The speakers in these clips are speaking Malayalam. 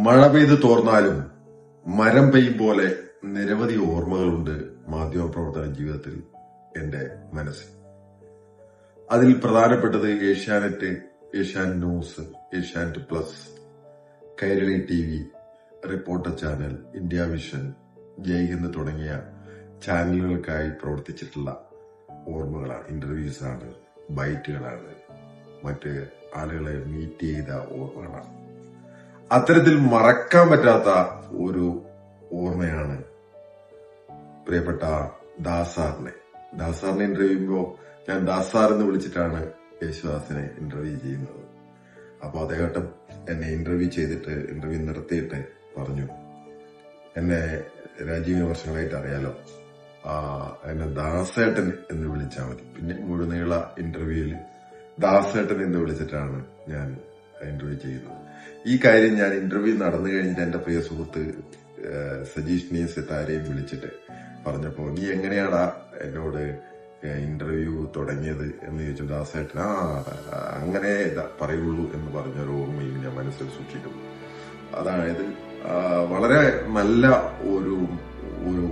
മഴ പെയ്ത് തോർന്നാലും മരം പെയ്യും പോലെ നിരവധി ഓർമ്മകളുണ്ട് മാധ്യമപ്രവർത്തന ജീവിതത്തിൽ എന്റെ മനസ്സിൽ. അതിൽ പ്രധാനപ്പെട്ടത് Asianet, Asianet news, Asianet plus, Kairali TV, reporter channel, India vision, Jaihind തുടങ്ങിയ ചാനലുകൾക്കായി പ്രവർത്തിച്ചിട്ടുള്ള ഓർമ്മകളാണ്. ഇന്റർവ്യൂസാണ്, ബൈറ്റുകളാണ്, മറ്റ് ആളുകളെ മീറ്റ് ചെയ്ത ഓർമ്മകളാണ്. അത്തരത്തിൽ മറക്കാൻ പറ്റാത്ത ഒരു ഓർമ്മയാണ് പ്രിയപ്പെട്ട ദാസാറിനെ ഇന്റർവ്യൂ ചെയ്യുമ്പോൾ ഞാൻ ദാസാർ എന്ന് വിളിച്ചിട്ടാണ് യേശുദാസിനെ ഇന്റർവ്യൂ ചെയ്യുന്നത്. അപ്പൊ അദ്ദേഹം എന്നെ ഇന്റർവ്യൂ നിർത്തിയിട്ട് പറഞ്ഞു, എന്നെ രാജീവിന് വർഷങ്ങളായിട്ട് അറിയാലോ, എന്നെ ദാസേട്ടൻ എന്ന് വിളിച്ചാൽ മതി. പിന്നെ മുഴുനീള ഇന്റർവ്യൂവിൽ ദാസേട്ടൻ എന്ന് വിളിച്ചിട്ടാണ് ഞാൻ ഇന്റർവ്യൂ ചെയ്യുന്നത്. ഈ കാര്യം ഞാൻ ഇന്റർവ്യൂ നടന്നു കഴിഞ്ഞിട്ട് എന്റെ പ്രിയ സുഹൃത്ത് സജീഷ് സിത്താരയും വിളിച്ചിട്ട് പറഞ്ഞപ്പോ, നീ എങ്ങനെയാടാ എന്നോട് ഇന്റർവ്യൂ തുടങ്ങിയത് എന്ന് ചോദിച്ചു. ദാസേട്ടൻ അങ്ങനെ പറയുള്ളൂ എന്ന് പറഞ്ഞൊരു ഓർമ്മയും ഞാൻ മനസ്സിൽ സൂക്ഷിക്കുന്നു. അതായത് വളരെ നല്ല ഒരു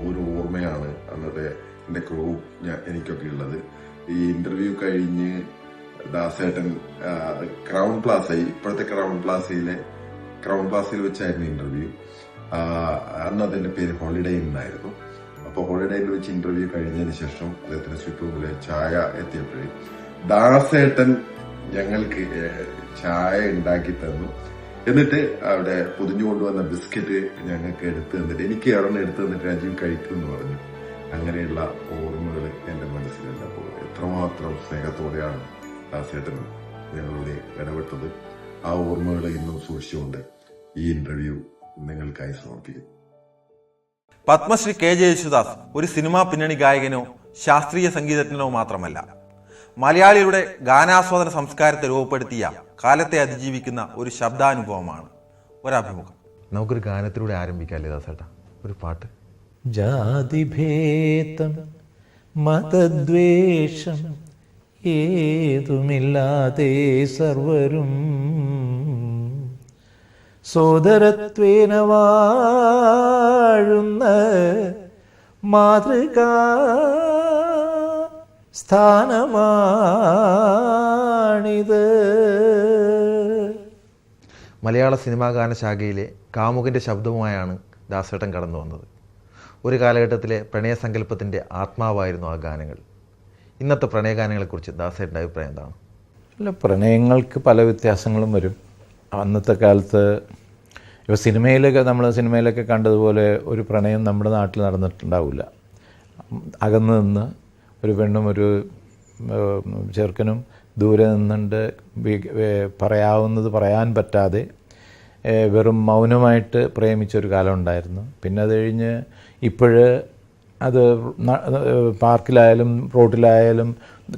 ഒരു ഓർമ്മയാണ് അന്നത്തെ എന്റെ ക്രൂ എനിക്കൊക്കെ ഉള്ളത്. ഈ ഇന്റർവ്യൂ കഴിഞ്ഞ് ദാസേട്ടൻ ക്രൗൺ പ്ലാസ, ഇപ്പോഴത്തെ ക്രൗൺ പ്ലാസയിൽ വെച്ചായിരുന്നു ഇന്റർവ്യൂ. അന്ന് അതിന്റെ പേര് ഹോളിഡേ എന്നായിരുന്നു. അപ്പൊ ഹോളിഡേയിൽ വെച്ച് ഇന്റർവ്യൂ കഴിഞ്ഞതിന് ശേഷം അദ്ദേഹത്തിന്റെ സ്വിറ്റ് റൂമിലെ ചായ എത്തിയപ്പോഴേ ദാസേട്ടൻ ഞങ്ങൾക്ക് ചായ ഉണ്ടാക്കി തന്നു. എന്നിട്ട് അവിടെ പൊതിഞ്ഞു കൊണ്ടുവന്ന ബിസ്ക്കറ്റ് ഞങ്ങൾക്ക് എടുത്തു തന്നിട്ട്, എനിക്ക് ഒരെണ്ണം എടുത്തു തന്നിട്ട് രാജീവ് കഴിക്കും എന്ന് പറഞ്ഞു. അങ്ങനെയുള്ള ഓർമ്മകൾ എന്റെ മനസ്സിലുണ്ട്. അപ്പോൾ എത്രമാത്രം സ്നേഹത്തോടെയാണ് ദാസേട്ടൻ ഞങ്ങളുടെ ഇടപെട്ടത്. ആ ഓർമ്മകൾ ഇന്നും സൂക്ഷിച്ചുകൊണ്ട് ഈ ഇന്റർവ്യൂ നിങ്ങൾക്കായി സമർപ്പിക്കും. പത്മശ്രീ KJ യേശുദാസ് ഒരു സിനിമാ പിന്നണി ഗായകനോ ശാസ്ത്രീയ സംഗീതജ്ഞനോ മാത്രമല്ല, മലയാളിയുടെ ഗാനാസ്വാദന സംസ്കാരത്തെ രൂപപ്പെടുത്തിയ, കാലത്തെ അതിജീവിക്കുന്ന ഒരു ശബ്ദാനുഭവമാണ്. ഒരഭിമുഖം നമുക്കൊരു ഗാനത്തിലൂടെ ആരംഭിക്കാല്ലേ ദാസേട്ടാ? ഒരു പാട്ട്. ജാതിഭേദം മതദ്വേഷം ഏതുമില്ലാതെ സർവരും സോദരത്വേന വാഴുന്ന മാതൃകാ സ്ഥാനമാണിത്. മലയാള സിനിമാ ഗാനശാഖയിലെ കാമുകൻ്റെ ശബ്ദവുമായാണ് ദാസേട്ടൻ കടന്നു വന്നത്. ഒരു കാലഘട്ടത്തിലെ പ്രണയസങ്കല്പത്തിൻ്റെ ആത്മാവായിരുന്നു ആ ഗാനങ്ങൾ. ഇന്നത്തെ പ്രണയഗാനങ്ങളെക്കുറിച്ച് ദാസേട്ടൻ്റെ അഭിപ്രായം എന്താണ്? അല്ല, പ്രണയങ്ങൾക്ക് പല വ്യത്യാസങ്ങളും വരും. അന്നത്തെ കാലത്ത് ഇപ്പോൾ സിനിമയിലൊക്കെ കണ്ടതുപോലെ ഒരു പ്രണയം നമ്മുടെ നാട്ടിൽ നടന്നിട്ടുണ്ടാവില്ല. അകന്നു നിന്ന് ഒരു പെണ്ണും ഒരു ചെറുക്കനും ദൂരെ നിന്നുകൊണ്ട് പറയാവുന്നത് പറയാൻ പറ്റാതെ വെറും മൗനമായിട്ട് പ്രേമിച്ചൊരു കാലം ഉണ്ടായിരുന്നു. പിന്നെ അത് കഴിഞ്ഞ് അത് പാർക്കിലായാലും റോഡിലായാലും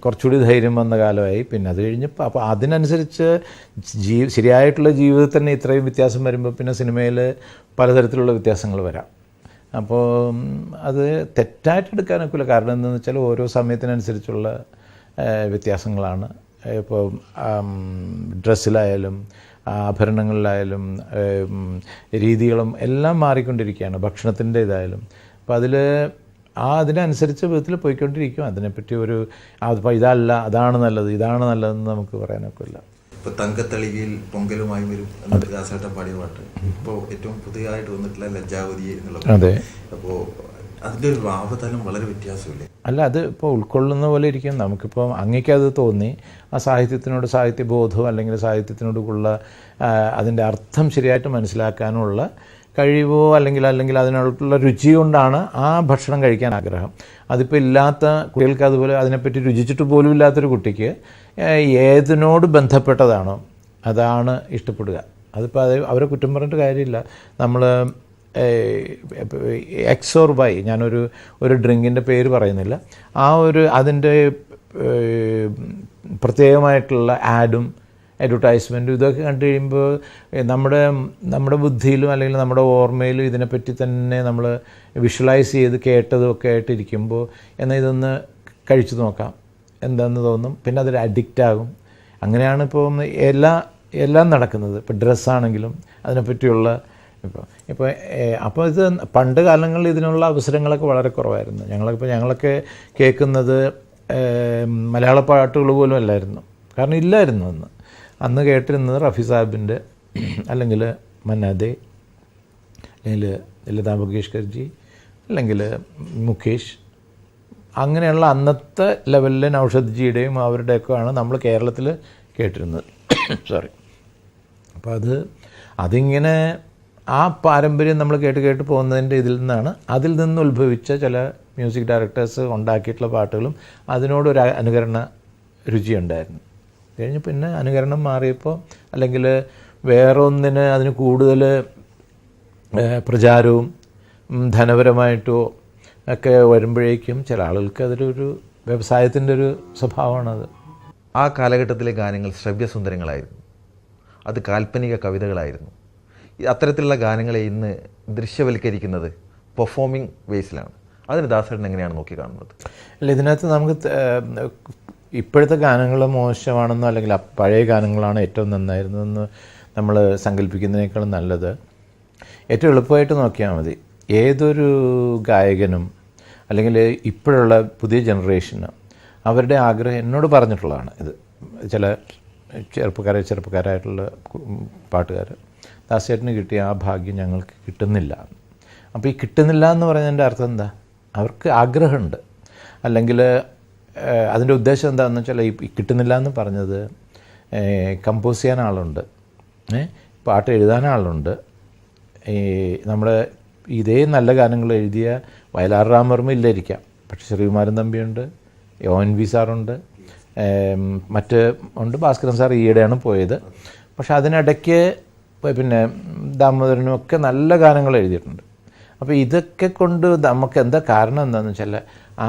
കുറച്ചുകൂടി ധൈര്യം വന്ന കാലമായി. പിന്നെ അത് കഴിഞ്ഞ് അപ്പോൾ അതിനനുസരിച്ച് ശരിയായിട്ടുള്ള ജീവിതത്തിൽ തന്നെ ഇത്രയും വ്യത്യാസം വരുമ്പോൾ പിന്നെ സിനിമയിൽ പലതരത്തിലുള്ള വ്യത്യാസങ്ങൾ വരാം. അപ്പോൾ അത് തെറ്റായിട്ട് എടുക്കാനൊക്കില്ല. കാരണം എന്താണെന്ന് വെച്ചാൽ ഓരോ സമയത്തിനനുസരിച്ചുള്ള വ്യത്യാസങ്ങളാണ്. ഇപ്പോൾ ഡ്രസ്സിലായാലും ആഭരണങ്ങളിലായാലും രീതികളും എല്ലാം മാറിക്കൊണ്ടിരിക്കുകയാണ്. ഭക്ഷണത്തിൻ്റെ ഇതായാലും അപ്പോൾ അതിനനുസരിച്ച് വിധത്തിൽ പോയിക്കൊണ്ടിരിക്കും. അതിനെപ്പറ്റി ഇതല്ല അതാണ് നല്ലതെന്ന് നമുക്ക് പറയാനൊക്കില്ല. ഇപ്പോൾ തങ്കത്തളികയിൽ പൊങ്കലുമായി വരും ദാസേട്ടൻ പാടിയ പാട്ട്, ഇപ്പോൾ ഏറ്റവും പുതിയതായിട്ട് വന്നിട്ടുള്ള ലജ്ജാവതി എന്നുള്ള. അതെ. അപ്പോൾ അതിൻ്റെ ഒരു ഭാവതലം വളരെ വ്യത്യാസമില്ലേ? അല്ല, അത് ഇപ്പോൾ ഉൾക്കൊള്ളുന്ന പോലെ ഇരിക്കും. നമുക്കിപ്പോൾ അങ്ങേക്കത് തോന്നി ആ സാഹിത്യത്തിനോട് സാഹിത്യബോധം അല്ലെങ്കിൽ സാഹിത്യത്തിനോടുള്ള അതിൻ്റെ അർത്ഥം ശരിയായിട്ട് മനസ്സിലാക്കാനുള്ള കഴിവോ അല്ലെങ്കിൽ അതിനുള്ള രുചി കൊണ്ടാണ് ആ ഭക്ഷണം കഴിക്കാൻ ആഗ്രഹം. അതിപ്പോൾ ഇല്ലാത്ത കുട്ടികൾക്ക്, അതുപോലെ അതിനെപ്പറ്റി രുചിച്ചിട്ട് പോലും ഇല്ലാത്തൊരു കുട്ടിക്ക് ഏതിനോട് ബന്ധപ്പെട്ടതാണോ അതാണ് ഇഷ്ടപ്പെടുക. അതിപ്പോൾ അവരെ കുറ്റം പറഞ്ഞിട്ട് കാര്യമില്ല. നമ്മൾ എക്സ് ഓർ വൈ, ഞാനൊരു ഡ്രിങ്കിൻ്റെ പേര് പറയുന്നില്ല, അതിൻ്റെ പ്രത്യേകമായിട്ടുള്ള ആഡും അഡ്വർടൈസ്മെൻറ്റും ഇതൊക്കെ കണ്ടു കഴിയുമ്പോൾ നമ്മുടെ ബുദ്ധിയിലും അല്ലെങ്കിൽ നമ്മുടെ ഓർമ്മയിലും ഇതിനെപ്പറ്റി തന്നെ നമ്മൾ വിഷ്വലൈസ് ചെയ്ത് കേട്ടതും ഒക്കെ ആയിട്ടിരിക്കുമ്പോൾ എന്നാൽ ഇതൊന്ന് കഴിച്ചു നോക്കാം എന്താണെന്ന് തോന്നും. പിന്നെ അതിൽ അഡിക്റ്റാകും. അങ്ങനെയാണ് ഇപ്പോൾ എല്ലാം നടക്കുന്നത്. ഇപ്പോൾ ഡ്രസ്സാണെങ്കിലും അതിനെപ്പറ്റിയുള്ള അപ്പോൾ ഇത് പണ്ട് കാലങ്ങളിൽ ഇതിനുള്ള അവസരങ്ങളൊക്കെ വളരെ കുറവായിരുന്നു. ഞങ്ങളൊക്കെ കേൾക്കുന്നത് മലയാള പാട്ടുകൾ പോലും അല്ലായിരുന്നു. കാരണം ഇല്ലായിരുന്നു അന്ന് കേട്ടിരുന്നത് റഫി സാഹിബിൻ്റെ, അല്ലെങ്കിൽ മന്നാദെ, അല്ലെങ്കിൽ ലതാ മങ്കേഷ്കർജി, അല്ലെങ്കിൽ മുകേഷ്, അങ്ങനെയുള്ള അന്നത്തെ ലെവലിലെ നൗഷദ് ജിയുടെയും അവരുടെയൊക്കെയാണ് നമ്മൾ കേരളത്തിൽ കേട്ടിരുന്നത്. സോറി. അപ്പോൾ അതിങ്ങനെ ആ പാരമ്പര്യം നമ്മൾ കേട്ട് പോകുന്നതിൻ്റെ അതിൽ നിന്ന് ഉത്ഭവിച്ച ചില മ്യൂസിക് ഡയറക്ടേഴ്സ് ഉണ്ടാക്കിയിട്ടുള്ള പാട്ടുകളും അതിനോടൊരു അനുകരണ രുചിയുണ്ടായിരുന്നു. കഴിഞ്ഞ് പിന്നെ അനുകരണം മാറിയപ്പോൾ, അല്ലെങ്കിൽ വേറൊന്നിന് അതിന് കൂടുതൽ പ്രചാരവും ധനപരമായിട്ടോ ഒക്കെ വരുമ്പോഴേക്കും ചില ആളുകൾക്ക് അതൊരു വ്യവസായത്തിൻ്റെ ഒരു സ്വഭാവമാണത്. ആ കാലഘട്ടത്തിലെ ഗാനങ്ങൾ ശ്രവ്യസുന്ദരങ്ങളായിരുന്നു. അത് കാൽപ്പനിക കവിതകളായിരുന്നു. അത്തരത്തിലുള്ള ഗാനങ്ങളെ ഇന്ന് ദൃശ്യവൽക്കരിക്കുന്നത് പെർഫോമിംഗ് വേസിലാണ്. അതിന് ദാസേട്ടൻ എങ്ങനെയാണ് നോക്കിക്കാണുന്നത്? അല്ല, ഇതിനകത്ത് നമുക്ക് ഇപ്പോഴത്തെ ഗാനങ്ങൾ മോശമാണെന്നോ അല്ലെങ്കിൽ പഴയ ഗാനങ്ങളാണ് ഏറ്റവും നന്നായിരുന്നതെന്ന് നമ്മൾ സങ്കല്പിക്കുന്നതിനേക്കാളും നല്ലത് ഏറ്റവും എളുപ്പമായിട്ട് നോക്കിയാൽ മതി. ഏതൊരു ഗായകനും അല്ലെങ്കിൽ ഇപ്പോഴുള്ള പുതിയ ജനറേഷന് അവരുടെ ആഗ്രഹം എന്നോട് പറഞ്ഞിട്ടുള്ളതാണ്. ഇത് ചില ചെറുപ്പക്കാരായിട്ടുള്ള പാട്ടുകാർ, ദാസേട്ടന് കിട്ടിയ ആ ഭാഗ്യം ഞങ്ങൾക്ക് കിട്ടുന്നില്ല. അപ്പോൾ ഈ കിട്ടുന്നില്ല എന്ന് പറയുന്നതിൻ്റെ അർത്ഥം എന്താ? അവർക്ക് ആഗ്രഹമുണ്ട്. അല്ലെങ്കിൽ അതിൻ്റെ ഉദ്ദേശം എന്താണെന്ന് വെച്ചാൽ ഈ കിട്ടുന്നില്ല എന്ന് പറഞ്ഞത് കമ്പോസ് ചെയ്യാൻ ആളുണ്ട്, പാട്ട് എഴുതാൻ ആളുണ്ട്. നമ്മുടെ ഇതേ നല്ല ഗാനങ്ങൾ എഴുതിയ വയലാർ രാമവർമ്മ ഇല്ലായിരിക്കാം, പക്ഷേ ശ്രീകുമാരൻ തമ്പിയുണ്ട്, ONV സാറുണ്ട്, ഉണ്ട് ഭാസ്കരൻ സാർ ഈയിടെയാണ് പോയത്. പക്ഷെ അതിനിടയ്ക്ക് പിന്നെ ദാമോദരനും ഒക്കെ നല്ല ഗാനങ്ങൾ എഴുതിയിട്ടുണ്ട്. അപ്പോൾ ഇതൊക്കെ കൊണ്ട് നമുക്ക് എന്താ കാരണം എന്താണെന്ന് വെച്ചാൽ ആ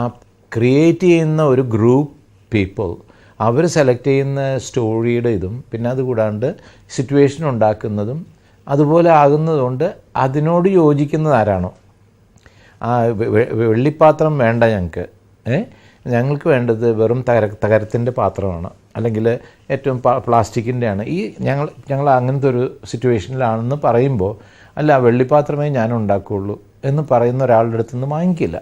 ക്രിയേറ്റ് ചെയ്യുന്ന ഒരു ഗ്രൂപ്പ് പീപ്പിൾ അവർ സെലക്ട് ചെയ്യുന്ന സ്റ്റോറിയുടെ ഇതും പിന്നെ അതുകൂടാണ്ട് സിറ്റുവേഷൻ ഉണ്ടാക്കുന്നതും അതുപോലെ ആകുന്നതുകൊണ്ട് അതിനോട് യോജിക്കുന്നത് ആരാണോ, ആ വെള്ളിപ്പാത്രം വേണ്ട ഞങ്ങൾക്ക് വേണ്ടത് വെറും തകരത്തിൻ്റെ പാത്രമാണ്, അല്ലെങ്കിൽ ഏറ്റവും പ്ലാസ്റ്റിക്കിൻ്റെയാണ്. ഞങ്ങൾ അങ്ങനത്തെ ഒരു സിറ്റുവേഷനിലാണെന്ന് പറയുമ്പോൾ, അല്ല വെള്ളിപ്പാത്രമേ ഞാൻ ഉണ്ടാക്കുകയുള്ളൂ എന്ന് പറയുന്ന ഒരാളുടെ അടുത്ത് നിന്ന് വാങ്ങിക്കില്ല.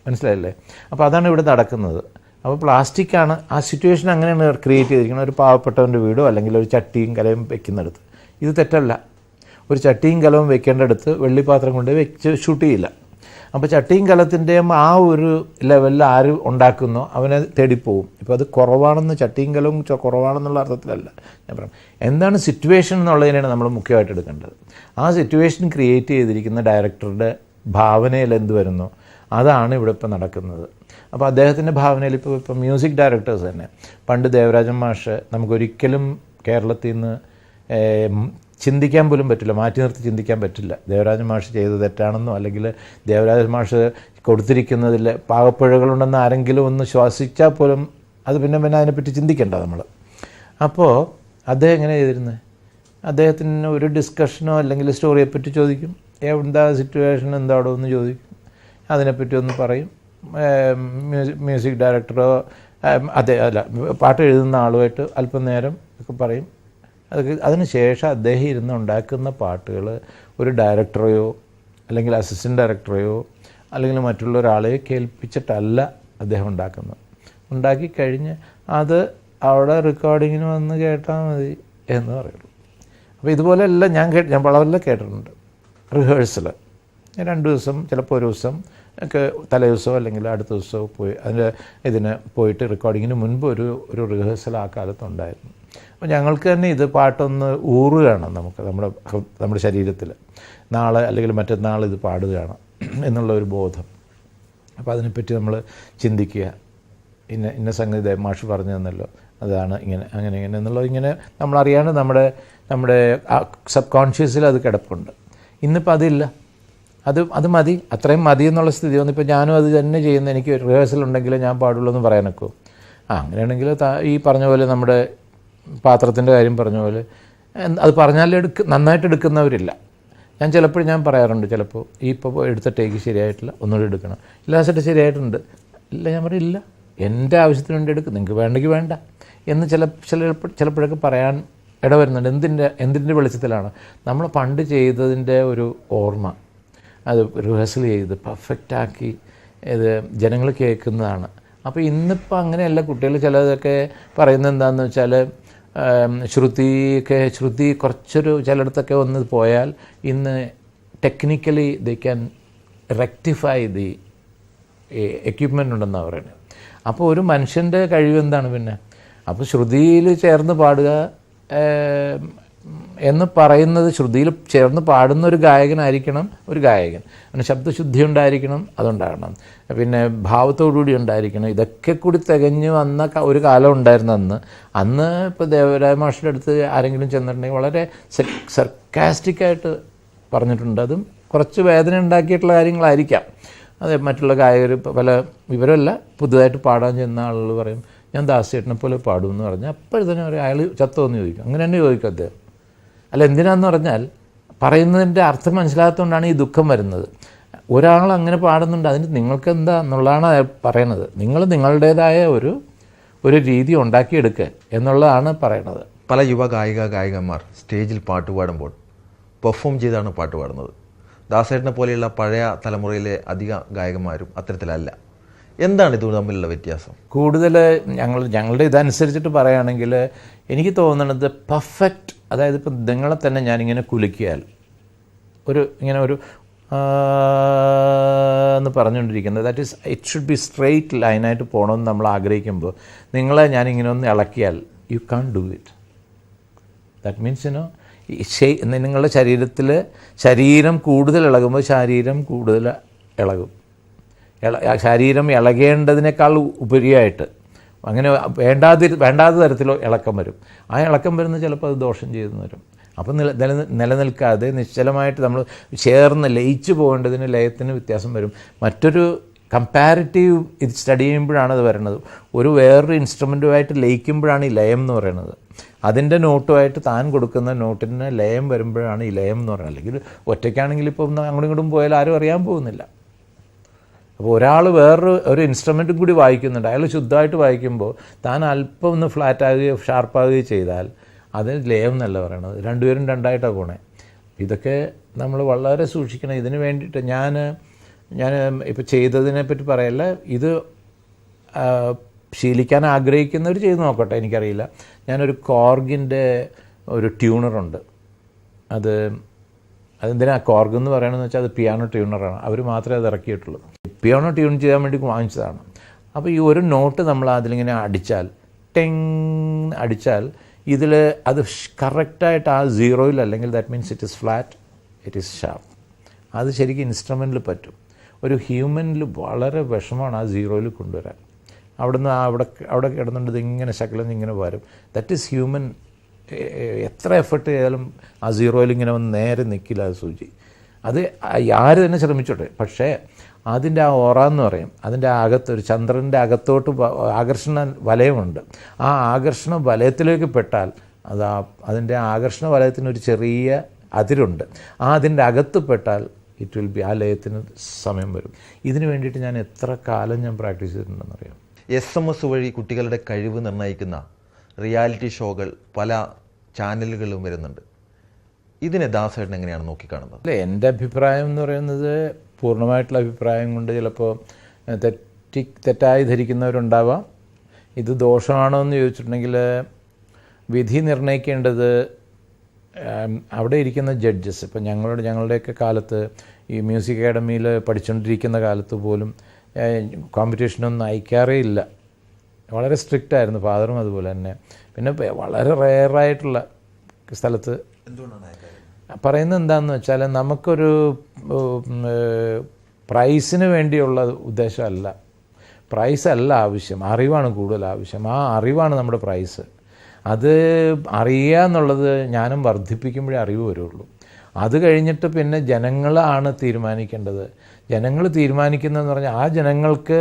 മനസ്സിലായില്ലേ? അപ്പോൾ അതാണ് ഇവിടെ നടക്കുന്നത്. അപ്പോൾ പ്ലാസ്റ്റിക്കാണ് ആ സിറ്റുവേഷൻ അങ്ങനെയാണ് ക്രിയേറ്റ് ചെയ്തിരിക്കുന്നത്. ഒരു പാവപ്പെട്ടവൻ്റെ വീടോ അല്ലെങ്കിൽ ഒരു ചട്ടിയും കലവും വെക്കുന്നിടത്ത് ഇത് തെറ്റല്ല. ഒരു ചട്ടിയും കലവും വെക്കേണ്ടടുത്ത് വെള്ളിപ്പാത്രം കൊണ്ട് വെച്ച് ഷൂട്ട് ചെയ്യില്ല. അപ്പോൾ ചട്ടിയും കലത്തിൻ്റെയും ആ ഒരു ലെവലിൽ ആര് ഉണ്ടാക്കുന്നോ അവനെ തേടിപ്പോവും. ഇപ്പോൾ അത് കുറവാണെന്ന്, ചട്ടിയും കലവും കുറവാണെന്നുള്ള അർത്ഥത്തിലല്ല ഞാൻ പറയാം. എന്താണ് സിറ്റുവേഷൻ എന്നുള്ളതിനാണ് നമ്മൾ മുഖ്യമായിട്ട് എടുക്കേണ്ടത്. ആ സിറ്റുവേഷൻ ക്രിയേറ്റ് ചെയ്തിരിക്കുന്ന ഡയറക്ടറുടെ ഭാവനയിൽ എന്ത് വരുന്നോ അതാണ് ഇവിടെ ഇപ്പോൾ നടക്കുന്നത്. അപ്പോൾ അദ്ദേഹത്തിൻ്റെ ഭാവനയിൽ ഇപ്പോൾ മ്യൂസിക് ഡയറക്ടേഴ്സ് തന്നെ, പണ്ട് ദേവരാജൻ മാഷ് നമുക്കൊരിക്കലും കേരളത്തിൽ നിന്ന് ചിന്തിക്കാൻ പോലും പറ്റില്ല, മാറ്റി നിർത്തി ചിന്തിക്കാൻ പറ്റില്ല. ദേവരാജൻ മാഷ് ചെയ്തത് തെറ്റാണെന്നോ അല്ലെങ്കിൽ ദേവരാജൻ മാഷ് കൊടുത്തിരിക്കുന്നതിൽ പാകപ്പിഴകളുണ്ടെന്ന് ആരെങ്കിലും ഒന്ന് ശ്വാസിച്ചാൽ പോലും അത് പിന്നെ അതിനെപ്പറ്റി ചിന്തിക്കേണ്ട നമ്മൾ. അപ്പോൾ അദ്ദേഹം എങ്ങനെ ചെയ്തിരുന്നത്? അദ്ദേഹത്തിന് ഒരു ഡിസ്കഷനോ അല്ലെങ്കിൽ സ്റ്റോറിയെപ്പറ്റി ചോദിക്കും, എന്താ സിറ്റുവേഷൻ എന്താണോ എന്ന് ചോദിക്കും, അതിനെപ്പറ്റി ഒന്ന് പറയും. മ്യൂസിക് ഡയറക്ടറോ പാട്ട് എഴുതുന്ന ആളുമായിട്ട് അല്പം നേരം ഒക്കെ പറയും. അതിന് ശേഷം അദ്ദേഹം ഇരുന്ന് ഉണ്ടാക്കുന്ന പാട്ടുകൾ ഒരു ഡയറക്ടറെയോ അല്ലെങ്കിൽ അസിസ്റ്റൻറ്റ് ഡയറക്ടറെയോ അല്ലെങ്കിൽ മറ്റുള്ള ഒരാളെ കേൾപ്പിച്ചിട്ടല്ല അദ്ദേഹം ഉണ്ടാക്കുന്നത്. ഉണ്ടാക്കി കഴിഞ്ഞ് അത് അവിടെ റെക്കോർഡിങ്ങിന് വന്ന് കേട്ടാൽ മതി എന്ന് പറയുള്ളൂ. അപ്പോൾ ഇതുപോലെയല്ല ഞാൻ വളരെ കേട്ടിട്ടുണ്ട്. റിഹേഴ്സൽ 2 ദിവസം ചിലപ്പോൾ 1 ദിവസം ഒക്കെ തലേ ദിവസമോ അല്ലെങ്കിൽ അടുത്ത ദിവസമോ പോയി ഇതിന് പോയിട്ട് റെക്കോർഡിങ്ങിന് മുൻപ് ഒരു റിഹേഴ്സൽ ആ കാലത്തുണ്ടായിരുന്നു. അപ്പോൾ ഞങ്ങൾക്ക് തന്നെ ഇത് പാട്ടൊന്ന് ഊറുകയാണ് നമുക്ക് നമ്മുടെ ശരീരത്തിൽ, നാളെ അല്ലെങ്കിൽ മറ്റന്നാൾ ഇത് പാടുകയാണ് എന്നുള്ള ഒരു ബോധം. അപ്പോൾ അതിനെപ്പറ്റി നമ്മൾ ചിന്തിക്കുക, ഇന്ന സംഗതി മാഷ് പറഞ്ഞു തന്നല്ലോ, അതാണ് ഇങ്ങനെ എന്നുള്ളത് ഇങ്ങനെ നമ്മളറിയാണ്ട് നമ്മുടെ സബ് കോൺഷ്യസിൽ അത് കിടപ്പുണ്ട്. ഇന്നിപ്പോൾ അതില്ല, അത് മതി, അത്രയും മതി എന്നുള്ള സ്ഥിതി വന്നു. ഇപ്പോൾ ഞാനും അത് തന്നെ ചെയ്യുന്ന, എനിക്ക് റിഹേഴ്സൽ ഉണ്ടെങ്കിൽ ഞാൻ പാടുള്ളൂ എന്ന് പറയാനൊക്കെ. അങ്ങനെയാണെങ്കിൽ ഈ പറഞ്ഞ പോലെ നമ്മുടെ പാത്രത്തിൻ്റെ കാര്യം പറഞ്ഞ പോലെ അത് പറഞ്ഞാൽ നന്നായിട്ട് എടുക്കുന്നവരില്ല. ഞാൻ പറയാറുണ്ട്, ചിലപ്പോൾ ഇപ്പോൾ എടുത്ത ടേക്ക് ശരിയായിട്ടില്ല, ഒന്നുകൂടി എടുക്കണം. ഇല്ല സെറ്റ് ശരിയായിട്ടുണ്ട്, ഇല്ല ഞാൻ പറയില്ല, എൻ്റെ ആവശ്യത്തിന് വേണ്ടി എടുക്കും, നിങ്ങൾക്ക് വേണ്ടെങ്കിൽ വേണ്ട എന്ന് ചിലപ്പോഴൊക്കെ പറയാൻ ഇടവരുന്നുണ്ട്. എന്തിൻ്റെ വെളിച്ചത്തിലാണ്? നമ്മൾ പണ്ട് ചെയ്തതിൻ്റെ ഒരു ഓർമ്മ, അത് റിഹേഴ്സൽ ചെയ്ത് പെർഫെക്റ്റാക്കി ഇത് ജനങ്ങൾ കേൾക്കുന്നതാണ്. അപ്പോൾ ഇന്നിപ്പോൾ അങ്ങനെയല്ല. കുട്ടികൾ ചിലതൊക്കെ പറയുന്നത് എന്താണെന്ന് വെച്ചാൽ ശ്രുതി കുറച്ചൊരു ചിലയിടത്തൊക്കെ ഒന്ന് പോയാൽ ഇന്ന് technically they can rectify the equipment ഉണ്ടെന്നാണ് പറയുന്നത്. അപ്പോൾ ഒരു മനുഷ്യൻ്റെ കഴിവ് എന്താണ് പിന്നെ? അപ്പോൾ ശ്രുതിയിൽ ചേർന്ന് പാടുക എന്ന് പറയുന്നത്, ശ്രുതിയിൽ ചേർന്ന് പാടുന്ന ഒരു ഗായകനായിരിക്കണം ഒരു ഗായകൻ. പിന്നെ ശബ്ദശുദ്ധി ഉണ്ടായിരിക്കണം, അതുണ്ടാകണം. പിന്നെ ഭാവത്തോടുകൂടി ഉണ്ടായിരിക്കണം. ഇതൊക്കെ കൂടി തികഞ്ഞ് വന്ന ഒരു കാലം ഉണ്ടായിരുന്നു അന്ന്. ഇപ്പോൾ ദേവരായ മാഷിൻ്റെ അടുത്ത് ആരെങ്കിലും ചെന്നിട്ടുണ്ടെങ്കിൽ വളരെ സർക്കാസ്റ്റിക്കായിട്ട് പറഞ്ഞിട്ടുണ്ട്. അതും കുറച്ച് വേദന ഉണ്ടാക്കിയിട്ടുള്ള കാര്യങ്ങളായിരിക്കാം. അതെ, മറ്റുള്ള ഗായകർ പല വിവരമല്ല, പുതുതായിട്ട് പാടാൻ ചെന്ന ആളുകൾ പറയും ഞാൻ ദാസേട്ടനെ പോലെ പാടുമെന്ന് പറഞ്ഞാൽ അപ്പോഴത്തന്നെ ഒരു അയാൾ ചത്തോന്ന് ചോദിക്കും. അങ്ങനെ തന്നെ ചോദിക്കും അദ്ദേഹം. അല്ല, എന്തിനാന്ന് പറഞ്ഞാൽ പറയുന്നതിൻ്റെ അർത്ഥം മനസ്സിലാകാത്തതുകൊണ്ടാണ് ഈ ദുഃഖം വരുന്നത്. ഒരാൾ അങ്ങനെ പാടുന്നുണ്ട്, അതിന് നിങ്ങൾക്ക് എന്താ എന്നുള്ളതാണ് പറയണത്. നിങ്ങൾ നിങ്ങളുടേതായ ഒരു രീതി ഉണ്ടാക്കിയെടുക്കുക എന്നുള്ളതാണ് പറയണത്. പല യുവ ഗായകന്മാർ സ്റ്റേജിൽ പാട്ട് പാടുമ്പോൾ പെർഫോം ചെയ്താണ് പാട്ട് പാടുന്നത്. ദാസേട്ടനെ പോലെയുള്ള പഴയ തലമുറയിലെ അധിക ഗായകന്മാരും അത്തരത്തിലല്ല. എന്താണ് ഇത് തമ്മിലുള്ള വ്യത്യാസം? കൂടുതൽ ഞങ്ങളുടെ ഇതനുസരിച്ചിട്ട് പറയുകയാണെങ്കിൽ എനിക്ക് തോന്നുന്നത് പെർഫെക്റ്റ്, അതായത് ഇപ്പം നിങ്ങളെ തന്നെ ഞാനിങ്ങനെ കുലുക്കിയാൽ ഇങ്ങനെ ഒരു എന്ന് പറഞ്ഞുകൊണ്ടിരിക്കുന്നത്, that is it should be straight ലൈനായിട്ട് പോകണമെന്ന് നമ്മൾ ആഗ്രഹിക്കുമ്പോൾ നിങ്ങളെ ഞാനിങ്ങനെ ഒന്ന് ഇളക്കിയാൽ you can do it. That means നിങ്ങളുടെ ശരീരം കൂടുതൽ ഇളകുമ്പോൾ ശരീരം കൂടുതൽ ഇളകും. ശരീരം ഇളകേണ്ടതിനേക്കാൾ ഉപരിയായിട്ട് അങ്ങനെ വേണ്ടാത്ത തരത്തിലോ ഇളക്കം വരും. ആ ഇളക്കം വരുന്നത് ചിലപ്പോൾ അത് ദോഷം ചെയ്തെന്ന് വരും. അപ്പം നിലനിൽക്കാതെ നിശ്ചലമായിട്ട് നമ്മൾ ചേർന്ന് ലയിച്ചു പോകേണ്ടതിന് ലയത്തിന് വ്യത്യാസം വരും. മറ്റൊരു കമ്പാരിറ്റീവ് ഇത് സ്റ്റഡി ചെയ്യുമ്പോഴാണ് അത് വരുന്നത്. വേറൊരു ഇൻസ്ട്രുമെൻറ്റുമായിട്ട് ലയിക്കുമ്പോഴാണ് ഈ ലയം എന്ന് പറയുന്നത്. അതിൻ്റെ നോട്ടുമായിട്ട് താൻ കൊടുക്കുന്ന നോട്ടിന് ലയം വരുമ്പോഴാണ് ഈ ലയം എന്ന് പറയുന്നത്. അല്ലെങ്കിൽ ഒറ്റയ്ക്കാണെങ്കിൽ ഇപ്പോൾ അങ്ങോട്ടും ഇങ്ങോട്ടും പോയാൽ ആരും അറിയാൻ പോകുന്നില്ല. അപ്പോൾ ഒരാൾ വേറൊരു ഇൻസ്ട്രുമെൻറ്റും കൂടി വായിക്കുന്നുണ്ട്, അയാൾ ശുദ്ധമായിട്ട് വായിക്കുമ്പോൾ താൻ അല്പം ഒന്ന് ഫ്ലാറ്റാകുകയോ ഷാർപ്പാകുകയോ ചെയ്താൽ അത് ലയം എന്നല്ല പറയണത്. രണ്ടുപേരും രണ്ടായിട്ടാണ് പോണേ. ഇതൊക്കെ നമ്മൾ വളരെ സൂക്ഷിക്കണം. ഇതിന് വേണ്ടിയിട്ട് ഞാൻ ഇപ്പോൾ ചെയ്തതിനെ പറ്റി പറയല്ല, ഇത് ശീലിക്കാൻ ആഗ്രഹിക്കുന്നവർ ചെയ്ത് നോക്കട്ടെ, എനിക്കറിയില്ല. ഞാനൊരു കോർഗിൻ്റെ ഒരു ട്യൂണറുണ്ട്. അതെന്തിനാ കോർഗ് എന്ന് പറയണമെന്ന് വെച്ചാൽ അത് പിയാനോ ട്യൂണറാണ്. അവർ മാത്രമേ അത് ഇറക്കിയിട്ടുള്ളൂ. പിയാനോ ട്യൂൺ ചെയ്യാൻ വേണ്ടി വാങ്ങിച്ചതാണ്. അപ്പോൾ ഈ ഒരു നോട്ട് നമ്മൾ അതിലിങ്ങനെ അടിച്ചാൽ അടിച്ചാൽ അത് കറക്റ്റായിട്ട് ആ സീറോയിൽ, അല്ലെങ്കിൽ that means it is flat, it is sharp. അത് ശരിക്കും ഇൻസ്ട്രുമെൻറ്റിൽ പറ്റും. ഒരു ഹ്യൂമനിൽ വളരെ വിഷമമാണ് ആ സീറോയിൽ കൊണ്ടുവരാൻ. അവിടെ കിടന്നുകൊണ്ട് ഇങ്ങനെ ശകലം ഇങ്ങനെ വരും. That is human. എത്ര എഫർട്ട് ചെയ്താലും ആ സീറോയിൽ ഇങ്ങനെ വന്ന് നേരെ നിൽക്കില്ല ആ സൂചി. അത് ആര് തന്നെ ശ്രമിച്ചോട്ടെ. പക്ഷേ അതിൻ്റെ ആ ഓറ എന്ന് പറയും, അതിൻ്റെ ഒരു ചന്ദ്രൻ്റെ അകത്തോട്ട് ആകർഷണ വലയമുണ്ട്. ആ ആകർഷണ വലയത്തിലേക്ക് പെട്ടാൽ അതിൻ്റെ ആകർഷണ വലയത്തിനൊരു ചെറിയ അതിരുണ്ട്. അതിൻ്റെ അകത്ത് പെട്ടാൽ ഇറ്റ് വിൽ ബി, ആ ലയത്തിന് സമയം വരും. ഇതിന് വേണ്ടിയിട്ട് ഞാൻ എത്ര കാലം ഞാൻ പ്രാക്ടീസ് ചെയ്തിട്ടുണ്ടെന്നറിയാം. SMS വഴി കുട്ടികളുടെ കഴിവ് നിർണ്ണയിക്കുന്ന റിയാലിറ്റി ഷോകൾ പല ചാനലുകളിലും വരുന്നുണ്ട്. ഇതിനെ ദാസേട്ടൻ എങ്ങനെയാണ് നോക്കിക്കാണുന്നത്? അല്ല, എൻ്റെ അഭിപ്രായം എന്ന് പറയുന്നത് പൂർണ്ണമായിട്ടുള്ള അഭിപ്രായം കൊണ്ട് ചിലപ്പോൾ തെറ്റായി ധരിക്കുന്നവരുണ്ടാവാം. ഇത് ദോഷമാണോ എന്ന് ചോദിച്ചിട്ടുണ്ടെങ്കിൽ വിധി നിർണ്ണയിക്കേണ്ടത് അവിടെ ഇരിക്കുന്ന ജഡ്ജസ്. ഇപ്പം ഞങ്ങളുടെയൊക്കെ കാലത്ത് ഈ മ്യൂസിക് അക്കാഡമിയിൽ പഠിച്ചുകൊണ്ടിരിക്കുന്ന കാലത്ത് പോലും കോമ്പറ്റീഷനൊന്നും അയക്കാറേ ഇല്ല. വളരെ സ്ട്രിക്റ്റ് ആയിരുന്നു ഫാദറും അതുപോലെ തന്നെ. പിന്നെ വളരെ റെയറായിട്ടുള്ള സ്ഥലത്ത് പറയുന്നത് എന്താണെന്ന് വെച്ചാൽ നമുക്കൊരു പ്രൈസിന് വേണ്ടിയുള്ള ഉദ്ദേശമല്ല, പ്രൈസല്ല ആവശ്യം, അറിവാണ് കൂടുതൽ ആവശ്യം. ആ അറിവാണ് നമ്മുടെ പ്രൈസ്. അത് അറിയുക എന്നുള്ളത് ജ്ഞാനം വർദ്ധിപ്പിക്കുമ്പോഴേ അറിവ് വരുള്ളൂ. അത് കഴിഞ്ഞിട്ട് പിന്നെ ജനങ്ങളാണ് തീരുമാനിക്കേണ്ടത്. ജനങ്ങൾ തീരുമാനിക്കുന്നതെന്ന് പറഞ്ഞാൽ ആ ജനങ്ങൾക്ക്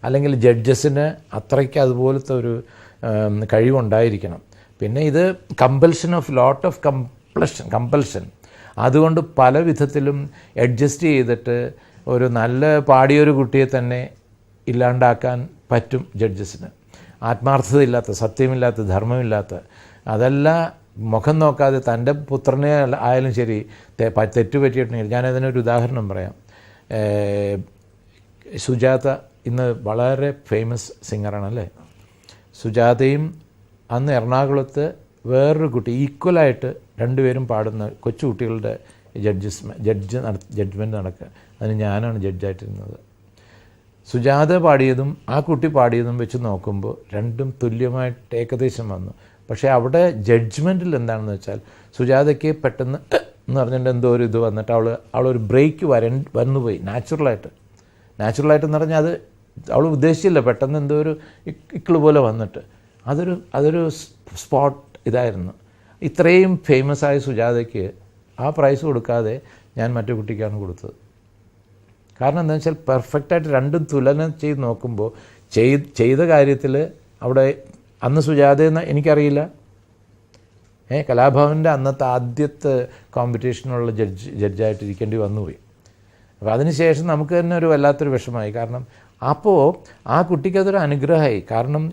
അല്ലെങ്കിൽ ജഡ്ജസിന് അത്രയ്ക്ക് അതുപോലത്തെ ഒരു കഴിവുണ്ടായിരിക്കണം. പിന്നെ ഇത് ലോട്ട് ഓഫ് കമ്പൽഷൻ. അതുകൊണ്ട് പല വിധത്തിലും അഡ്ജസ്റ്റ് ചെയ്തിട്ട് ഒരു നല്ല പാടിയൊരു കുട്ടിയെ തന്നെ ഇല്ലാണ്ടാക്കാൻ പറ്റും ജഡ്ജസിന്. ആത്മാർത്ഥതയില്ലാത്ത, സത്യമില്ലാത്ത, ധർമ്മമില്ലാത്ത, അതല്ല മുഖം നോക്കാതെ തൻ്റെ പുത്രനെ ആയാലും ശരി തെറ്റ് പറ്റിയിട്ടുണ്ടെങ്കിൽ ഞാനതിനൊരു ഉദാഹരണം പറയാം. സുജാത ഇന്ന് വളരെ ഫേമസ് സിംഗറാണല്ലേ. സുജാതയും അന്ന് എറണാകുളത്ത് വേറൊരു കുട്ടി ഈക്വലായിട്ട് രണ്ടുപേരും പാടുന്ന കൊച്ചുകുട്ടികളുടെ ജഡ്ജ്മെൻറ്റ് നടക്കുക. അതിന് ഞാനാണ് ജഡ്ജായിട്ടിരുന്നത്. സുജാത പാടിയതും ആ കുട്ടി പാടിയതും വെച്ച് നോക്കുമ്പോൾ രണ്ടും തുല്യമായിട്ട് ഏകദേശം വന്നു. പക്ഷേ അവിടെ ജഡ്ജ്മെൻറ്റിൽ എന്താണെന്ന് വെച്ചാൽ സുജാതയ്ക്ക് പെട്ടെന്ന് എന്ന് പറഞ്ഞിട്ട് എന്തോ ഒരു ഇത് വന്നിട്ട് അവളൊരു ബ്രേക്ക് വന്നുപോയി നാച്ചുറലായിട്ടെന്ന് പറഞ്ഞാൽ അത് അവൾ ഉദ്ദേശിച്ചില്ല. പെട്ടെന്ന് എന്തോ ഒരു ഇക്കിള് പോലെ വന്നിട്ട് അതൊരു സ്പോട്ട് ഇതായിരുന്നു. ഇത്രയും ഫേമസ് ആയ സുജാതയ്ക്ക് ആ പ്രൈസ് കൊടുക്കാതെ ഞാൻ മറ്റു കുട്ടിക്കാണ് കൊടുത്തത്. കാരണം എന്താണെന്ന് വെച്ചാൽ പെർഫെക്റ്റായിട്ട് രണ്ടും തുലനം ചെയ്ത് നോക്കുമ്പോൾ ചെയ്ത കാര്യത്തിൽ അവിടെ അന്ന് സുജാതയെന്ന് എനിക്കറിയില്ല. കലാഭവൻ്റെ അന്നത്തെ ആദ്യത്തെ കോമ്പറ്റീഷനുള്ള ജഡ്ജായിട്ട് ഇരിക്കേണ്ടി വന്നുപോയി. അപ്പോൾ അതിനുശേഷം നമുക്ക് തന്നെ ഒരു വല്ലാത്തൊരു വിഷമമായി. കാരണം അപ്പോൾ ആ കുട്ടിക്കതൊരു അനുഗ്രഹമായി. കാരണം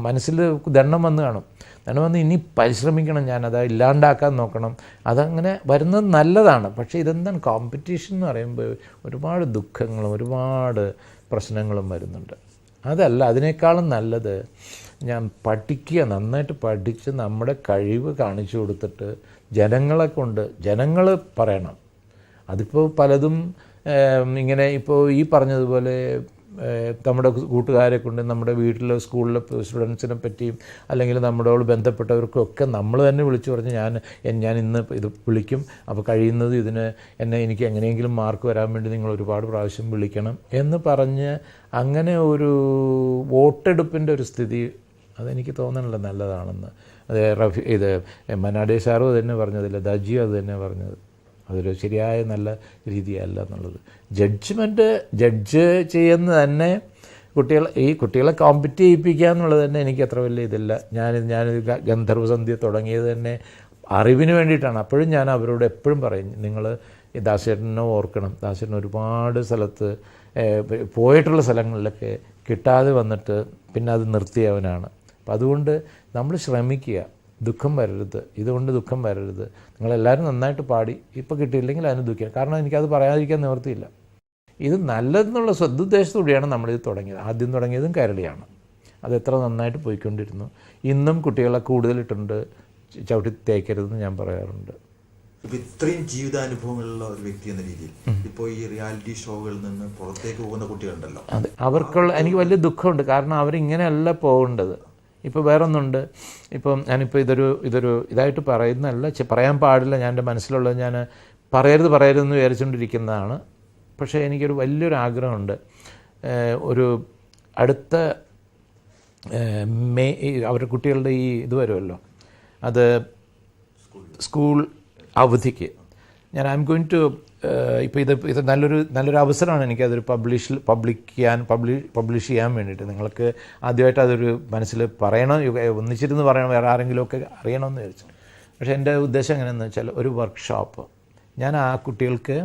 മനസ്സിൽ ദണ്ണം വന്ന് കാണും. ദണ്ണം വന്ന് ഇനി പരിശ്രമിക്കണം, ഞാനത് ഇല്ലാണ്ടാക്കാൻ നോക്കണം. അതങ്ങനെ വരുന്നത് നല്ലതാണ്. പക്ഷേ ഇതെന്താണ് കോമ്പറ്റീഷൻ എന്ന് പറയുമ്പോൾ ഒരുപാട് ദുഃഖങ്ങളും ഒരുപാട് പ്രശ്നങ്ങളും വരുന്നുണ്ട്. അതല്ല, അതിനേക്കാളും നല്ലത് ഞാൻ നന്നായിട്ട് പഠിച്ച് നമ്മുടെ കഴിവ് കാണിച്ചു കൊടുത്തിട്ട് ജനങ്ങൾ പറയണം. അതിപ്പോൾ പലതും ഇങ്ങനെ ഇപ്പോൾ ഈ പറഞ്ഞതുപോലെ നമ്മുടെ കൂട്ടുകാരെ കൊണ്ട് നമ്മുടെ വീട്ടിലെ സ്കൂളിലെ സ്റ്റുഡൻസിനെ പറ്റിയും അല്ലെങ്കിൽ നമ്മളോട് ബന്ധപ്പെട്ടവർക്കൊക്കെ നമ്മൾ തന്നെ വിളിച്ചു പറഞ്ഞ് ഞാൻ ഇന്ന് ഇത് വിളിക്കും, അപ്പോൾ കഴിയുന്നത് എനിക്ക് എങ്ങനെയെങ്കിലും മാർക്ക് വരാൻ വേണ്ടി നിങ്ങൾ ഒരുപാട് പ്രാവശ്യം വിളിക്കണം എന്ന് പറഞ്ഞ് അങ്ങനെ ഒരു വോട്ടെടുപ്പിൻ്റെ ഒരു സ്ഥിതി അതെനിക്ക് തോന്നണില്ല നല്ലതാണെന്ന്. ഇത് മനാഡേ സാറും അത് തന്നെ പറഞ്ഞതില്ല, ദജിയും അത് തന്നെ പറഞ്ഞത്. അതൊരു ശരിയായ നല്ല രീതിയല്ല എന്നുള്ളത്. ജഡ്ജ് ചെയ്യുന്ന തന്നെ കുട്ടികളെ കോമ്പറ്റ് ചെയ്യിപ്പിക്കുക എന്നുള്ളത് തന്നെ എനിക്ക് അത്ര വലിയ ഇതില്ല. ഞാനിത് ഗന്ധർവസന്ധ്യ തുടങ്ങിയത് തന്നെ അറിവിന് വേണ്ടിയിട്ടാണ്. അപ്പോഴും ഞാൻ അവരോട് എപ്പോഴും പറയും, നിങ്ങൾ ഈ ദാസേട്ടനെ ഓർക്കണം. ദാസേട്ടൻ ഒരുപാട് സ്ഥലത്ത് പോയിട്ടുള്ള സ്ഥലങ്ങളിലൊക്കെ കിട്ടാതെ വന്നിട്ട് പിന്നെ അത് നിർത്തിയവനാണ്. അപ്പം അതുകൊണ്ട് നമ്മൾ ശ്രമിക്കുക, ദുഃഖം വരരുത്, ഇതുകൊണ്ട് ദുഃഖം വരരുത്. നിങ്ങളെല്ലാവരും നന്നായിട്ട് പാടി, ഇപ്പോൾ കിട്ടിയില്ലെങ്കിൽ അതിന് ദുഃഖിക്കാം. കാരണം എനിക്കത് പറയാതിരിക്കാൻ നിവൃത്തിയില്ല. ഇത് നല്ലതെന്നുള്ള സദുദ്ദേശത്തോടെയാണ് നമ്മളിത് തുടങ്ങിയത്. ആദ്യം തുടങ്ങിയതും കരളിയാണ്. അത് എത്ര നന്നായിട്ട് പോയിക്കൊണ്ടിരുന്നു. ഇന്നും കുട്ടികളെ കൂടുതലിട്ടുണ്ട് ചവിട്ടി തേക്കരുതെന്ന് ഞാൻ പറയാറുണ്ട്. ഇപ്പൊ ഇത്രയും ജീവിതാനുഭവങ്ങളുള്ള ഒരു വ്യക്തി എന്ന രീതിയിൽ ഇപ്പോൾ ഈ റിയാലിറ്റി ഷോകളിൽ നിന്ന് പുറത്തേക്ക് പോകുന്ന കുട്ടികളുണ്ടല്ലോ, അതെ, എനിക്ക് വലിയ ദുഃഖമുണ്ട്. കാരണം അവരിങ്ങനെയല്ല പോകേണ്ടത്. ഇപ്പോൾ വേറൊന്നുണ്ട്. ഇപ്പം ഞാനിപ്പോൾ ഇതായിട്ട് പറയുന്നതല്ല, പറയാൻ പാടില്ല. ഞാൻ എൻ്റെ മനസ്സിലുള്ളത് ഞാൻ പറയരുതെന്ന് വിചാരിച്ചുകൊണ്ടിരിക്കുന്നതാണ്. പക്ഷേ എനിക്കൊരു വലിയൊരു ആഗ്രഹമുണ്ട്. ഒരു അടുത്ത അവരുടെ കുട്ടികളുടെ ഈ ഇത് വരുമല്ലോ, അത് സ്കൂൾ അവധിക്ക് ഞാൻ ഐ എം ഗോയിങ് ടു ഇപ്പോൾ ഇത് നല്ലൊരു അവസരമാണ് എനിക്കതൊരു പബ്ലിഷ് ചെയ്യാൻ വേണ്ടിയിട്ട്. നിങ്ങൾക്ക് ആദ്യമായിട്ട് അതൊരു മനസ്സിൽ പറയണം, ഒന്നിച്ചിരുന്ന് പറയണം, വേറെ ആരെങ്കിലുമൊക്കെ അറിയണമെന്ന് വിചാരിച്ചു. പക്ഷേ എൻ്റെ ഉദ്ദേശം എങ്ങനെയാണെന്ന് വെച്ചാൽ ഒരു വർക്ക്ഷോപ്പ് ഞാൻ ആ കുട്ടികൾക്ക്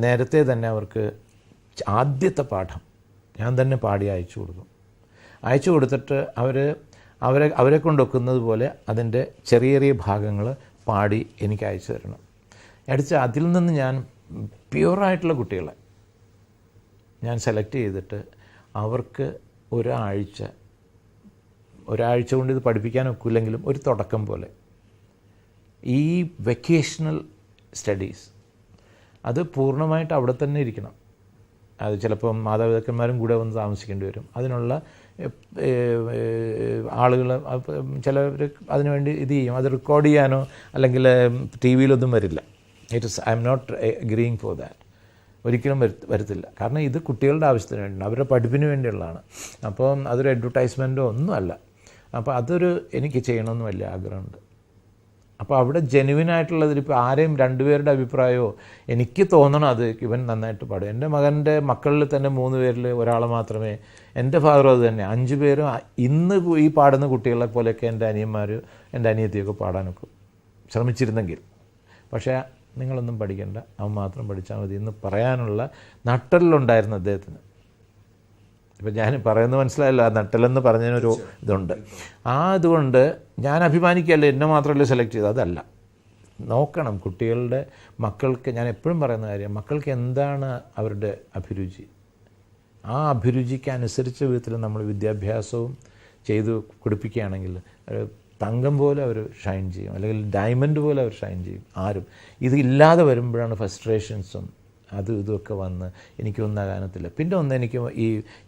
നേരത്തെ തന്നെ അവർക്ക് ആദ്യത്തെ പാഠം ഞാൻ തന്നെ പാടി അയച്ചു കൊടുത്തിട്ട് അവരെ കൊണ്ടൊക്കുന്നത് പോലെ അതിൻ്റെ ചെറിയ ഭാഗങ്ങൾ പാടി എനിക്ക് അയച്ചു തരണം. അതിൽ നിന്ന് ഞാൻ പ്യുവറായിട്ടുള്ള കുട്ടികളെ ഞാൻ സെലക്ട് ചെയ്തിട്ട് അവർക്ക് ഒരാഴ്ച കൊണ്ട് ഇത് പഠിപ്പിക്കാൻ ഒക്കില്ലെങ്കിലും ഒരു തുടക്കം പോലെ ഈ വെക്കേഷണൽ സ്റ്റഡീസ് അത് പൂർണ്ണമായിട്ട് അവിടെ തന്നെ ഇരിക്കണം. അത് ചിലപ്പം മാതാപിതാക്കന്മാരും കൂടെ വന്ന് താമസിക്കേണ്ടി വരും. അതിനുള്ള ആളുകൾ ചിലവർ അതിനുവേണ്ടി ഇത് ചെയ്യും. അത് റെക്കോർഡ് ചെയ്യാനോ അല്ലെങ്കിൽ ടി വിയിലൊന്നും വരില്ല. I am not agreeing for that. ഒരിക്കലും വരത്തില്ല. കാരണം ഇത് കുട്ടികളുടെ ആവശ്യത്തിന് വേണ്ടിയാണ്, അവരുടെ പഠിപ്പിന് വേണ്ടിയുള്ളതാണ്. അപ്പം അതൊരു അഡ്വർടൈസ്മെൻറ്റോ ഒന്നുമല്ല. അപ്പോൾ എനിക്ക് ചെയ്യണമെന്ന് വലിയ ആഗ്രഹമുണ്ട്. അപ്പോൾ അവിടെ ജെനുവിനായിട്ടുള്ളതിൽ ഇപ്പോൾ ആരെയും രണ്ടുപേരുടെ അഭിപ്രായമോ എനിക്ക് തോന്നണം അത് ഇവൻ നന്നായിട്ട് പാടും. എൻ്റെ മക്കളിൽ തന്നെ 3 പേരിൽ ഒരാളെ മാത്രമേ, എൻ്റെ ഫാദറും അത് തന്നെ, 5 പേരും ഇന്ന് ഈ പാടുന്ന കുട്ടികളെ പോലെയൊക്കെ എൻ്റെ അനിയത്തിയൊക്കെ പാടാനൊക്കെ ശ്രമിച്ചിരുന്നെങ്കിൽ. പക്ഷേ നിങ്ങളൊന്നും പഠിക്കണ്ട, അവൻ മാത്രം പഠിച്ചാൽ മതി എന്ന് പറയാനുള്ള നട്ടലുണ്ടായിരുന്നു അദ്ദേഹത്തിന്. ഇപ്പം ഞാൻ പറയുന്നത് മനസ്സിലായല്ലോ, ആ നട്ടലെന്ന് പറഞ്ഞതിനൊരു ഇതുണ്ട്. അതുകൊണ്ട് ഞാൻ അഭിമാനിക്കുകയല്ല, എന്നെ മാത്രമല്ല സെലക്ട് ചെയ്തത്, അതല്ല. നോക്കണം കുട്ടികളുടെ മക്കൾക്ക്, ഞാൻ എപ്പോഴും പറയുന്ന കാര്യം, മക്കൾക്ക് എന്താണ് അവരുടെ അഭിരുചി, ആ അഭിരുചിക്ക് അനുസരിച്ച വിധത്തിൽ നമ്മൾ വിദ്യാഭ്യാസവും ചെയ്ത് കൊടുപ്പിക്കുകയാണെങ്കിൽ തങ്കം പോലെ അവർ ഷൈൻ ചെയ്യും, അല്ലെങ്കിൽ ഡയമണ്ട് പോലെ അവർ ഷൈൻ ചെയ്യും. ആരും ഇതില്ലാതെ വരുമ്പോഴാണ് ഫ്രസ്ട്രേഷൻസും അതും ഇതുമൊക്കെ വന്ന് എനിക്കൊന്നും ആകാനത്തില്ല. പിന്നെ ഒന്ന് എനിക്ക് ഈ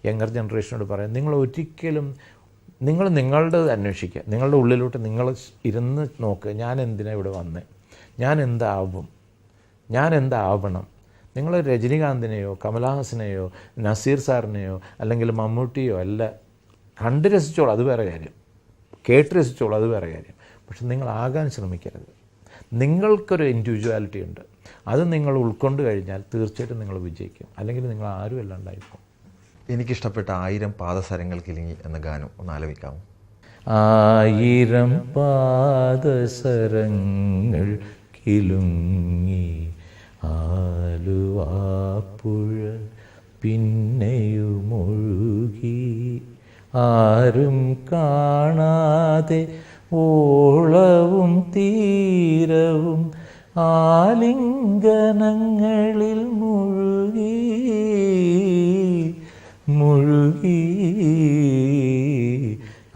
യങ്ങർ ജനറേഷനോട് പറയാം, നിങ്ങൾ ഒരിക്കലും നിങ്ങളുടെ അന്വേഷിക്കുക, നിങ്ങളുടെ ഉള്ളിലോട്ട് നിങ്ങൾ ഇരുന്ന് നോക്കുക, ഞാൻ എന്തിനാണ് ഇവിടെ വന്നേ, ഞാൻ എന്താവണം. നിങ്ങൾ രജനികാന്തിനെയോ കമലഹാസനെയോ നസീർ സാറിനെയോ അല്ലെങ്കിൽ മമ്മൂട്ടിയോ അല്ല കണ്ട് രസിച്ചോളൂ, അത് വേറെ കാര്യം, കേട്ട് രസിച്ചോളൂ, അത് വേറെ കാര്യം. പക്ഷെ നിങ്ങൾ ആകാൻ ശ്രമിക്കരുത്. നിങ്ങൾക്കൊരു ഇൻഡിവിജ്വാലിറ്റി ഉണ്ട്, അത് നിങ്ങൾ ഉൾക്കൊണ്ട് കഴിഞ്ഞാൽ തീർച്ചയായിട്ടും നിങ്ങൾ വിജയിക്കും, അല്ലെങ്കിൽ നിങ്ങൾ ആരും അല്ലാണ്ടായിപ്പോൾ. എനിക്കിഷ്ടപ്പെട്ട 1000 പാദസരങ്ങൾ കിലുങ്ങി എന്ന ഗാനം ഒന്ന് ആലപിക്കാമോ? 1000 പാദസരങ്ങൾ കിലുങ്ങി ആലുവാപ്പുഴ പിന്നെയുമൊഴുകി, ആരും കാണാതെ ഓളവും തീരവും ആലിംഗനങ്ങളിൽ മുഴുകി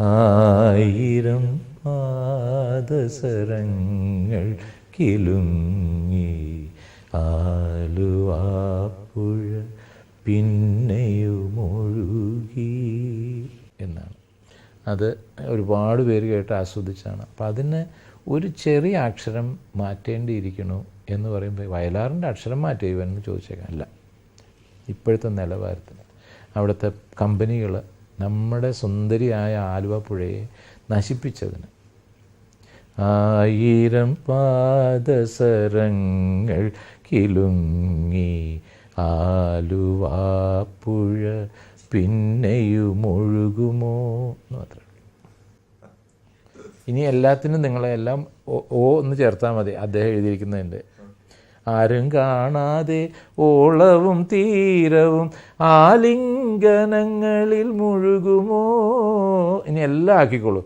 1000 പാദസരങ്ങൾ കിലുങ്ങി ആലുവാപ്പുഴ പിന്നെയുമൊഴുകി എന്നാണ്. അത് ഒരുപാട് പേര് കേട്ട് ആസ്വദിച്ചാണ്. അപ്പം അതിന് ഒരു ചെറിയ അക്ഷരം മാറ്റേണ്ടിയിരിക്കണു എന്ന് പറയുമ്പോൾ വയലാറിൻ്റെ അക്ഷരം മാറ്റുമോ എന്ന് ചോദിച്ചേക്കാം. അല്ല, ഇപ്പോഴത്തെ നിലവാരത്തിന് അവിടുത്തെ കമ്പനികൾ നമ്മുടെ സുന്ദരിയായ ആലുവ പുഴയെ നശിപ്പിച്ചതിന് 1000 പാദസരങ്ങൾ കിലുങ്ങി ആലുവാപ്പുഴ പിന്നെയുമൊഴുകുമോ എന്ന് മാത്രമേ. ഇനി എല്ലാത്തിനും നിങ്ങളെല്ലാം ഓ എന്ന് ചേർത്താൽ മതി. അദ്ദേഹം എഴുതിയിരിക്കുന്നതിൻ്റെ ആരും കാണാതെ ഓളവും തീരവും ആലിംഗനങ്ങളിൽ മുഴുകുമോ, ഇനി എല്ലാം ആക്കിക്കോളൂ.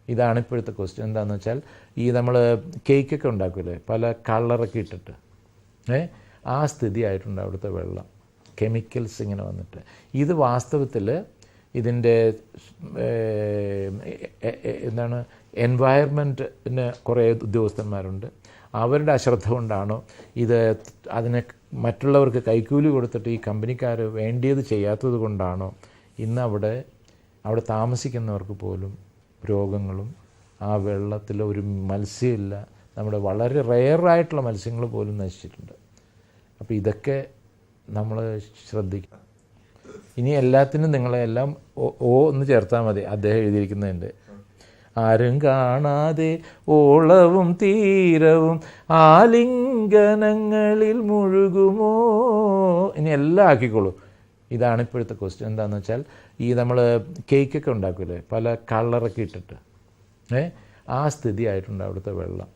ഇതാണ് ഇപ്പോഴത്തെ ക്വസ്റ്റ്യൻ. എന്താണെന്ന് വെച്ചാൽ ഈ നമ്മൾ കേക്കൊക്കെ ഉണ്ടാക്കില്ലേ, പല കളറൊക്കെ ഇട്ടിട്ട് ആ സ്ഥിതി ആയിട്ടുണ്ട് അവിടുത്തെ വെള്ളം, കെമിക്കൽസ് ഇങ്ങനെ വന്നിട്ട്. ഇത് വാസ്തവത്തിൽ ഇതിൻ്റെ എന്താണ് എൻവയർമെൻറ്റിന് കുറേ ഉദ്യോഗസ്ഥന്മാരുണ്ട്, അവരുടെ അശ്രദ്ധ കൊണ്ടാണോ ഇത് അതിനെ മറ്റുള്ളവർക്ക് കൈക്കൂലി കൊടുത്തിട്ട് ഈ കമ്പനിക്കാർ വേണ്ടിയത് ചെയ്യാത്തത് കൊണ്ടാണോ ഇന്ന് അവിടെ താമസിക്കുന്നവർക്ക് പോലും രോഗങ്ങളും ആ വെള്ളത്തിൽ ഒരു മത്സ്യമില്ല, നമ്മുടെ വളരെ റെയറായിട്ടുള്ള മത്സ്യങ്ങൾ പോലും നശിച്ചിട്ടുണ്ട്. അപ്പോൾ ഇതൊക്കെ നമ്മൾ ശ്രദ്ധിക്കണം. ഇനി എല്ലാത്തിനും നിങ്ങളെല്ലാം ഓ എന്ന് ചേർത്താൽ മതി. അദ്ദേഹം എഴുതിയിരിക്കുന്നതിൻ്റെ ആരും കാണാതെ ഓളവും തീരവും ആലിംഗനങ്ങളിൽ മുഴുകുമോ, ഇനി എല്ലാം ആക്കിക്കോളൂ. ഇതാണ് ഇപ്പോഴത്തെ ക്വസ്റ്റ്യൻ. എന്താണെന്ന് വെച്ചാൽ ഈ നമ്മൾ കേക്കൊക്കെ ഉണ്ടാക്കില്ലേ, പല കളറൊക്കെ ഇട്ടിട്ട് ആ സ്ഥിതി ആയിട്ടുണ്ട് അവിടുത്തെ വെള്ളം,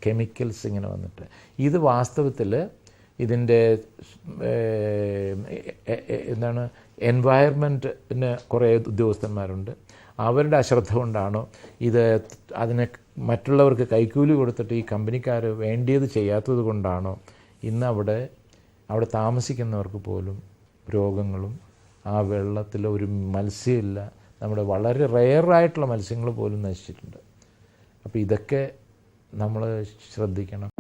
കെമിക്കൽസ് ഇങ്ങനെ വന്നിട്ട്. ഇത് വാസ്തവത്തിൽ ഇതിൻ്റെ എന്താണ് എൻവയർമെൻറ്റിന് കുറേ ഉദ്യോഗസ്ഥന്മാരുണ്ട്, അവരുടെ അശ്രദ്ധ കൊണ്ടാണോ ഇത് അതിനെ മറ്റുള്ളവർക്ക് കൈക്കൂലി കൊടുത്തിട്ട് ഈ കമ്പനിക്കാർ വേണ്ടിയത് ചെയ്യാത്തത് കൊണ്ടാണോ ഇന്ന് അവിടെ താമസിക്കുന്നവർക്ക് പോലും രോഗങ്ങളും ആ വെള്ളത്തിൽ ഒരു മത്സ്യമില്ല, നമ്മുടെ വളരെ റെയറായിട്ടുള്ള മത്സ്യങ്ങൾ പോലും നശിച്ചിട്ടുണ്ട്. അപ്പോൾ ഇതൊക്കെ നമ്മൾ ശ്രദ്ധിക്കണം.